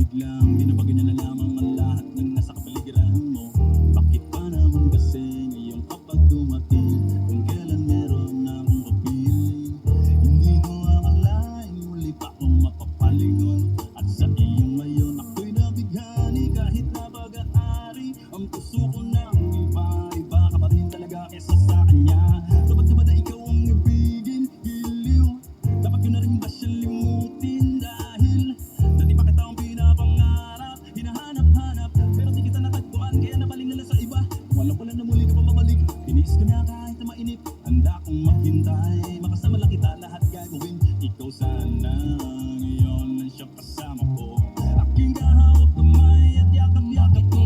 biglang binabago niya na lamang ang lahat ng nasa kapaligiran mo. Bakit pa naman kasi ngayon kapag dumating, kung kailan meron na akong kapiling? Hindi ko akalain muli pa akong mapapalingon, at sa iyong ngayon ako'y nabighani. Kahit na pag-aari ang puso ko ng iba, iba ka pa rin talaga kesa sa kanya. Dapat na ba na ikaw ang ibigin, giliw? Dapat ko na rin ba siyang limutin? Dahil dati pa kita ang pinapangarap, hinahanap-hanap, pero di kita natagpuan, kaya nabaling na lang sa iba. Walang wala na muli ka pa babalik, tinis ko na kahit na mainit. Handa akong maghintay, makasama lang kita, lahat gagawin. Ikaw sana ngayon ang siyang kasama ko, aking kahawak kamay at yakap-yakap ko.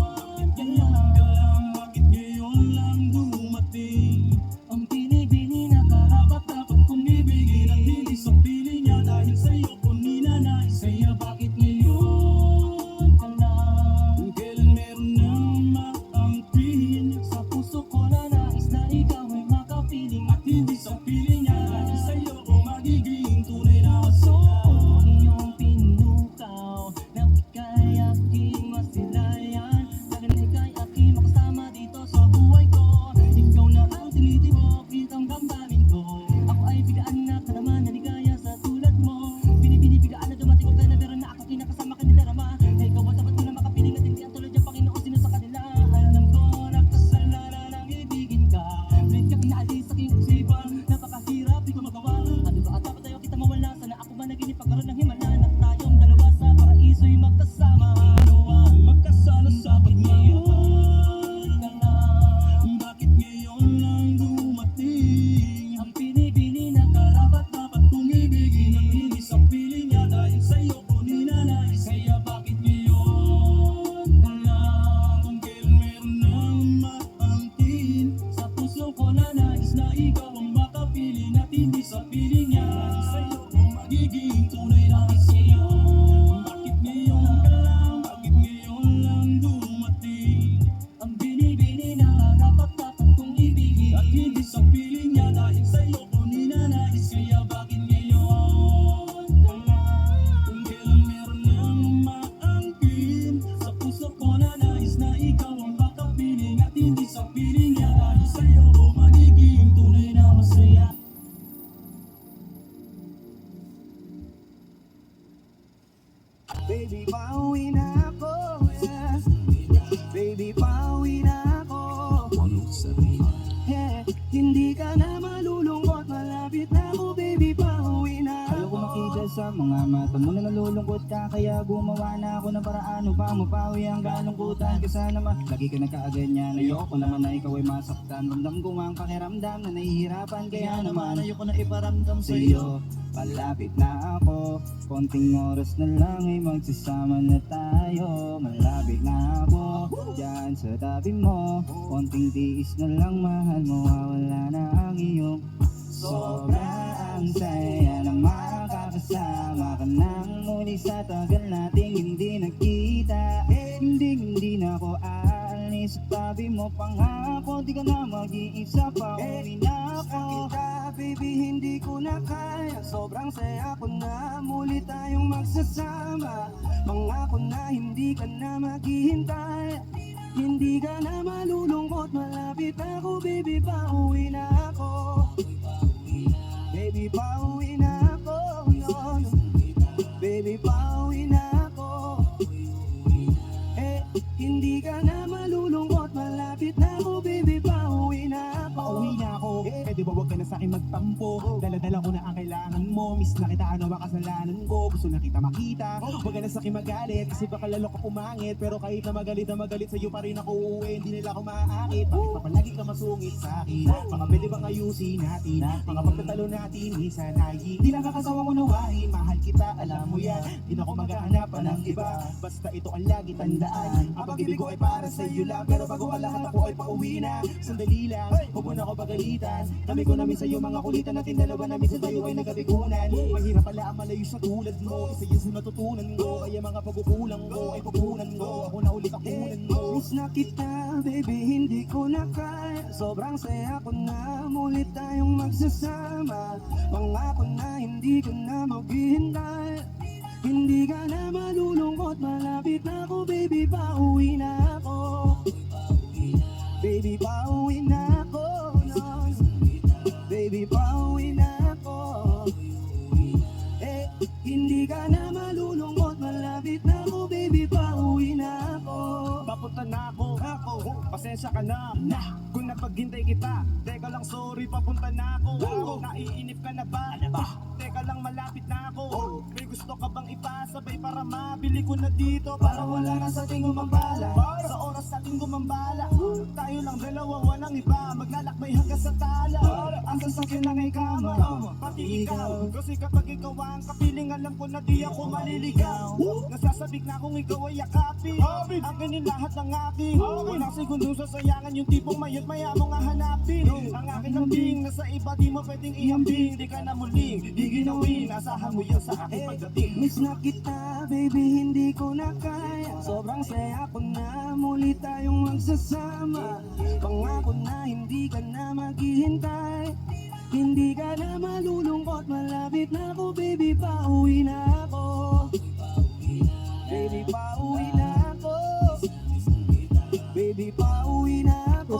Bakit ngayon ka lang, bakit ngayon lang dumating? Ang binibini na karapat-dapat kong ibigin, at hindi sa piling niya dahil sa'yo ko ninanais. Kaya bakit ngayon ka lang? Kung kailan meron nang maangkin, Sa puso ko na nais na ikaw ay makapiling, at hindi sa piling niya dahil sa'yo ko magiging tunay na so masaya. iyong pinukaw nang ika'y aking masilayan. Dahil na ika'y aking makasama dito sa buhay ko. Ikaw na ang tinitibok ang damdamin ko. Ako ay bigaan na ka naman, naligaya sa tulad mo. Binibigaan na dumating ko ka na, pero na ako kinakasama ka nila rama. Na ikaw ang dapat ko na makapiling, at hindi ang tulad yung Panginoon sino sa kanila. Alam ko na kasalanan ang ibigin ka. Ulit kang inaalis sa aking isipan, napakahirap di ko magawa. Ano ba at dapat tayo kita mawala? Sana ako ba naginip pagkaroon ng himala, na tayong dalawa sa paraiso'y magkasama. Ano ang Magkasala sa pagmamahal, ka lang? bakit ngayon lang dumating? Ang pinibili na karapat Dapat kong ibigin ang hindi sa piling niya dahil sa'yo ko ninanais. kaya bakit ngayon ka lang? Kung kailan meron nang maangkin, Sa puso ko na nais na ikaw ang makapiling, at hindi sa piling niya dahil sa'yo ko magiging tunay na masaya. Bakit ngayon ka lang, bakit ngayon lang dumating? ang binibini na karapat-dapat kong ibigin, At hindi sa piling niya dahil sa'yo ko ninanais. kaya bakit ngayon ka lang? Kung kailan meron nang maangkin, Sa puso ko na nais na ikaw ang makapiling, at hindi sa piling niya dahil sa'yo ko magiging tunay na masaya. Baby, pauwi na ako, yeah. Baby, pauwi na ako, yeah. Hindi ka na malulungkot, malapit na ako, baby, pauwi na ako. Ayoko makita sa mga mata mo na nalulungkot ka, kaya gumawa na ako ng paraan upang mapawi ang kalungkutan. Kasi naman, lagi ka nagkaaganyan. Ayoko naman na ikaw ay masaktan. Ramdam ko ang pakiramdam na nahihirapan. Kaya naman, ayoko na iparamdam sa iyo. Palapit na ako, konting oras na lang ay magsasama na tayo. Malapit na ako, dyan sa tabi mo. Konting tiis na lang, mahal mo, wala na ang iyong sobrang saya na makakasama ka nang muli sa tagal nating hindi nagkita. Hindi na ako aalis sa tabi mo, pangako di ka na mag-iisa, pauwi na ako. Kita, baby, hindi ko na kaya. Sobrang saya ko na muli tayong magsasama. Pangako na hindi ka na maghihintay. Hindi ka na malulungkot, malapit ako, baby, pauwi na ako. Baby, pauwi na ako, no, no. Baby, pauwi na ako. Hindi ka na malulungkot, malapit na ako, baby, pauwi na ako. Pauwi na ako, pwede ba wag ka na sa'kin magtampo? Dala-dala ko na ang kailangan mo. Miss na kita, ano ba kasalanan ko? Gusto na kita makita. Wag ka na sa'kin magalit, kasi baka lalo ka pumangit. Pero kahit na magalit sa'yo pa rin ako uuwi. Hindi nila ako maaakit. Bakit pa palagi ka masungit sa'kin? Mga pwede bang ayusin natin? Mga pagtatalo natin, minsan ay hindi lang kakasawa mo nawahin. Mahal kita, alam mo yan. Di na ako maghahanapan ng iba. Basta ito ang lagi tandaan. Ang pag-ibig ko ay para sa'yo lang. Pero bago ang lahat ako ay pauwi na. Sandali lang, huwag mo na ako pagalitan. Kami ko namin sa'yo mga kulitan natin dalawa na minsan tayo ay nagabigunan. Mahirap pala ang malayo sa tulad mo. Isa yun sa natutunan ko. Kaya mga pagkukulang mo ay pupunan ko. Ako na ulit akunan mo. Miss na kita, baby, hindi ko na kaya. Sobrang saya ko na muli tayong magsasama. Pangako na hindi ko na maghihintay. Hindi ka na malulungkot, malapit na ako, baby, pauwi na ako. Baby, pauwi na ako, no. Baby, pauwi na ako. Eh, hindi ka na malulungkot, malapit na ako, baby, pauwi na ako. Papunta na ako, pasensya ka na. Kung napaghintay kita, teka lang sorry, papunta na ako. Naiinip ka na ba? Teka lang malapit na ako. May gusto ka bang ipasabay para mabili ko na dito? Para wala na sa ating gumambala, sa oras nating gumambala. Tayo lang dalawa, walang iba, maglalakbay hanggang sa tala. Asa sa akin lang ay kama, pati ikaw. Kasi kapag ikaw ang kapiling, alam ko na di ako maliligaw. Nasasabik na kung ikaw ay yakapin, akin lahat ng akin. Unang segundo sasayangan yung tipong mayat maya mo nga hanapin. Ang akin lambing, nasa iba di mo pwedeng ihambing. Di ka na muling, di ginawin, asahan mo yan sa aking pagdating. Miss na kita, baby, hindi ko na kaya. Sobrang saya ko na, muli tayong magsasama. Pangako na hindi ka na maghihintay. Hindi ka na malulungkot, malapit na ako, baby, pauwi na ako. Baby, pauwi na ako. Baby, pauwi na ako.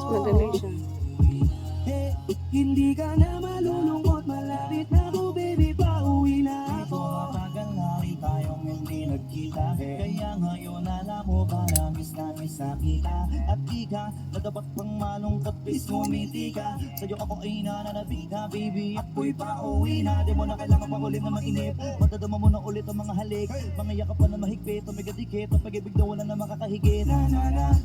Eh, hindi ka na malulungkot, malapit na ako, baby, pauwi na ako. Matagal na rin tayong hindi nagkita, kaya ngayon alam mo ba na miss na kita. At di ka na dapat pang malungkot, please ngumiti ka. Sa'yo ako ay nananabik na, baby, ako'y pauwi na. Di mo na kailangan pang ulit na mainip, madadama mo na ulit ang mga halik. Mga yakap pa na mahigpit, umigadikit, ang pag-ibig daw wala na makakahigit.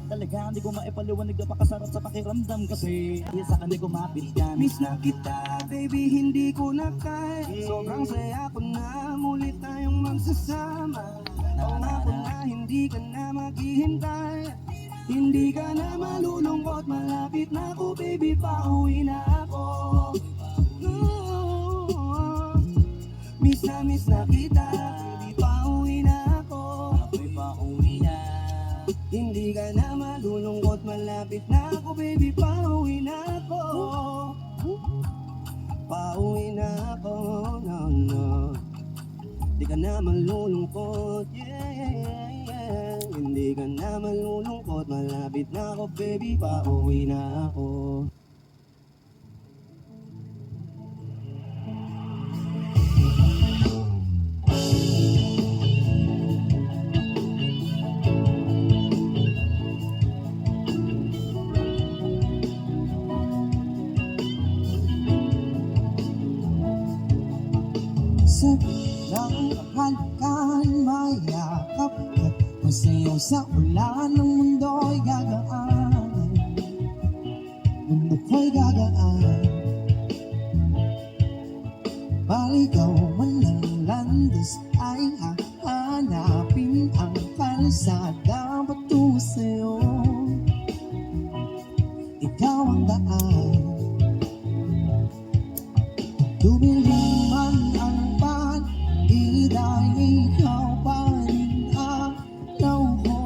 Talaga hindi ko maipaliwanag na pakasarap sa pakiramdam, kasi iya sa kanil kumapit yan. Miss na kita, baby, hindi ko na kaya. Sobrang saya ko na, muli tayong magsasama. Pangako na hindi ka na maghihintay. Hindi ka na malulungkot, malapit na ako, baby, pauwi na ako. Miss na kita, baby, pauwi na ako. Ako'y pauwi na. Hindi ka na malulungkot, malapit na ako, baby, pauwi na ako. Pauwi na ako, no, no. Hindi ka na malulungkot, yeah. Hindi ka na malulungkot, malapit na ako, baby, pauwi na ako. Sobrang halakan, mayakap at masayaw sa ulan. Ng mundo'y gagaan, mundo ko'y gagaan. Maligaw man ng landas ay hahanapin ang kalsada patungo sa'yo. Ikaw ang daan, dumilim man ang dahil ikaw pa rin ang alaw ko.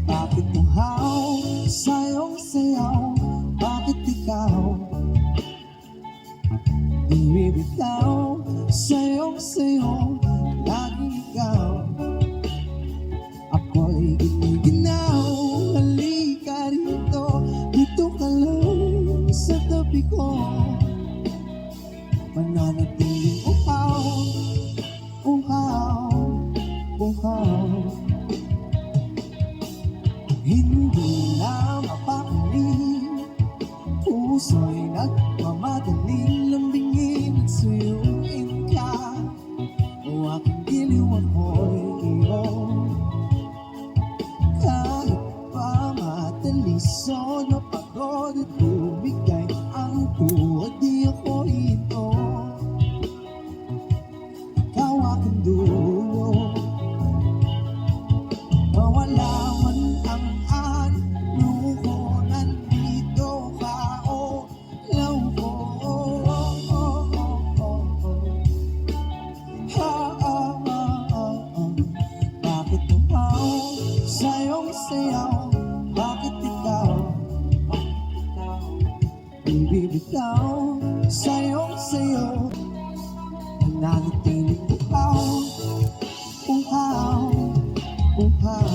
Bakit tuhaw sa'yong sayaw? Bakit ikaw bumibitaw sa'yong sayaw? Laging ikaw, ako'y giniginaw. Halika rito, dito ka lang sa tabi ko. Mananatiling uhaw, uhaw, uhaw. Hindi na mapakali, puso'y nagmamadaling lambingin at suyuin ka. O aking giliw ako'y iyo. Kahit pa mataliso na pagod at bumigay ang tuwag, di ako ito. Ikaw aking dulo, mawala man ang ano ko, nandito ka, oh, law ko. Bakit tumaw sa'yong sayaw? Bakit ikaw bibitaw sa'yo nananatiling uhaw, uhaw, uhaw.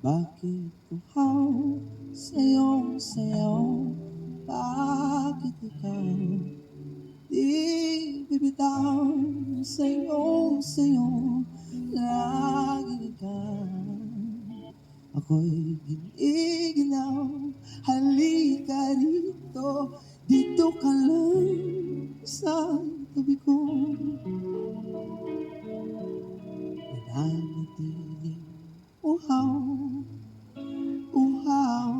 Bakit uhaw sa'yo? Bakit ikaw di bibitaw sa'yo? Lagi ikaw ako'y giniginaw. Halika rito, dito ka lang sa tabi ko. Nananatiling uhaw, uhaw,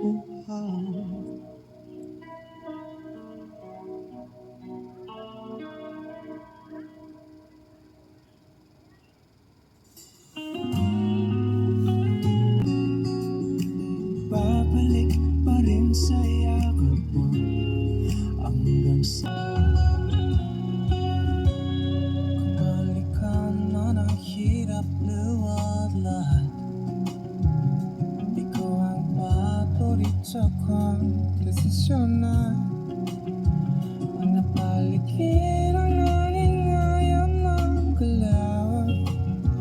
uhaw. Babalik pa rin sa yakap mo hanggang sa kumalikan na ng hirap luwad lahat. Ikaw ang paborito kong desisyon na